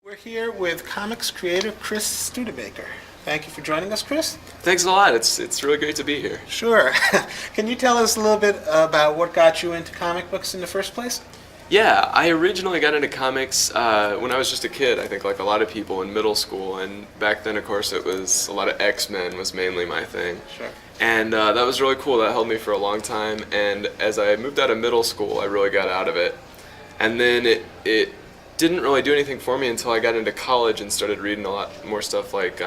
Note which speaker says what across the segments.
Speaker 1: We're here with comics creator Chris Studabaker. Thank you for joining us, Chris.
Speaker 2: Thanks a lot. It's really great to be here.
Speaker 1: Sure. Can you tell us a little bit about what got you into comic books in the first place?
Speaker 2: Yeah, I originally got into comics when I was just a kid, I think like a lot of people in middle school, and back then of course it was a lot of X-Men was mainly my thing.
Speaker 1: Sure.
Speaker 2: And that was really cool. That held me for a long time, and as I moved out of middle school I really got out of it. And then it didn't really do anything for me until I got into college and started reading a lot more stuff like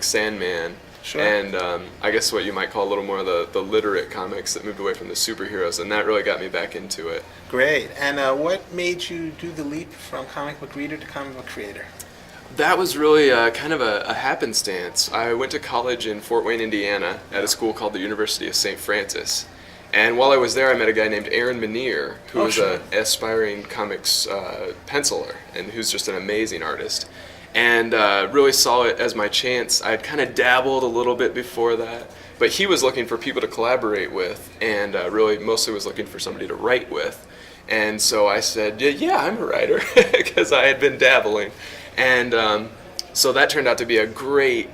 Speaker 2: Sandman.
Speaker 1: Sure.
Speaker 2: And I guess what you might call a little more of the literate comics that moved away from the superheroes, and that really got me back into it.
Speaker 1: Great. And what made you do the leap from comic book reader to comic book creator?
Speaker 2: That was really kind of a happenstance. I went to college in Fort Wayne, Indiana, at a school called the University of St. Francis. And while I was there, I met a guy named Aaron Minier, who was an aspiring comics penciler, and who's just an amazing artist. And really saw it as my chance. I had kind of dabbled a little bit before that, but he was looking for people to collaborate with, and really mostly was looking for somebody to write with. And so I said, yeah, I'm a writer, because I had been dabbling. And so that turned out to be a great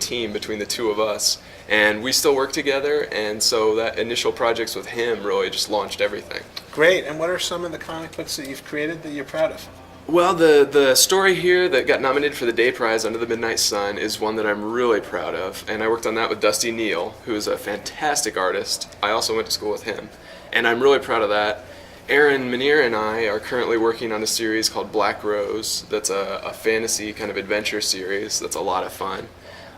Speaker 2: team between the two of us. And we still work together, and so that initial projects with him really just launched everything.
Speaker 1: Great. And what are some of the comic books that you've created that you're proud of?
Speaker 2: Well, the story here that got nominated for the Day Prize, Under the Midnight Sun, is one that I'm really proud of. And I worked on that with Dusty Neal, who is a fantastic artist. I also went to school with him, and I'm really proud of that. Aaron Minier and I are currently working on a series called Black Rose that's a fantasy kind of adventure series that's a lot of fun.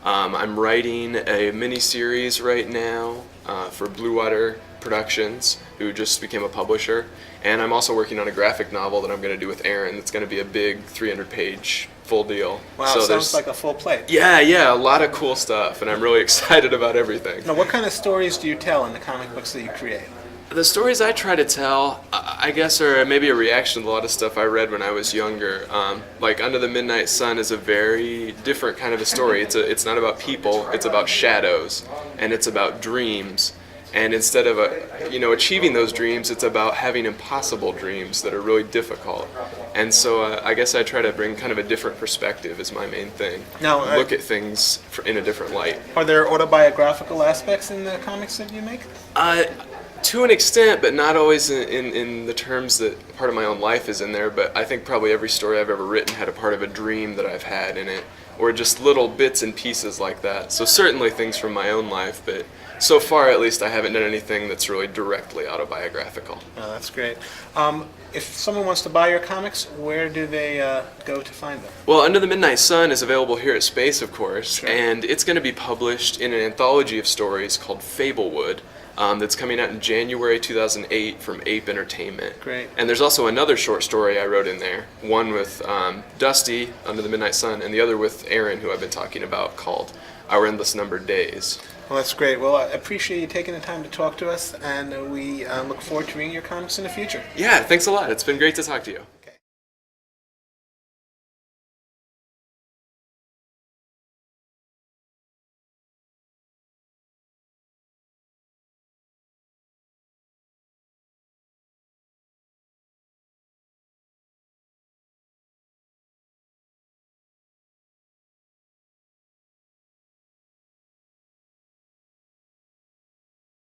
Speaker 2: I'm writing a mini-series right now for Blue Water Productions, who just became a publisher. And I'm also working on a graphic novel that I'm going to do with Aaron that's going to be a big 300-page full deal.
Speaker 1: Wow, so sounds like a full plate.
Speaker 2: Yeah, a lot of cool stuff, and I'm really excited about everything.
Speaker 1: Now, what kind of stories do you tell in the comic books that you create?
Speaker 2: The stories I try to tell, I guess, are maybe a reaction to a lot of stuff I read when I was younger. Like Under the Midnight Sun is a very different kind of a story. It's not about people, it's about shadows, and it's about dreams. And instead of achieving those dreams, it's about having impossible dreams that are really difficult. And so I guess I try to bring kind of a different perspective is my main thing.
Speaker 1: Now,
Speaker 2: look at things in a different light.
Speaker 1: Are there autobiographical aspects in the comics that you make?
Speaker 2: To an extent, but not always in the terms that part of my own life is in there, but I think probably every story I've ever written had a part of a dream that I've had in it, or just little bits and pieces like that. So certainly things from my own life, but so far at least I haven't done anything that's really directly autobiographical.
Speaker 1: Oh, that's great. If someone wants to buy your comics, where do they go to find them?
Speaker 2: Well, Under the Midnight Sun is available here at Space, of course,
Speaker 1: Sure.
Speaker 2: and it's going to be published in an anthology of stories called Fablewood. That's coming out in January 2008 from Ape Entertainment.
Speaker 1: Great.
Speaker 2: And there's also another short story I wrote in there, one with Dusty, Under the Midnight Sun, and the other with Aaron, who I've been talking about, called Our Endless Numbered Days.
Speaker 1: Well, that's great. Well, I appreciate you taking the time to talk to us, and we look forward to reading your comics in the future.
Speaker 2: Yeah, thanks a lot. It's been great to talk to you.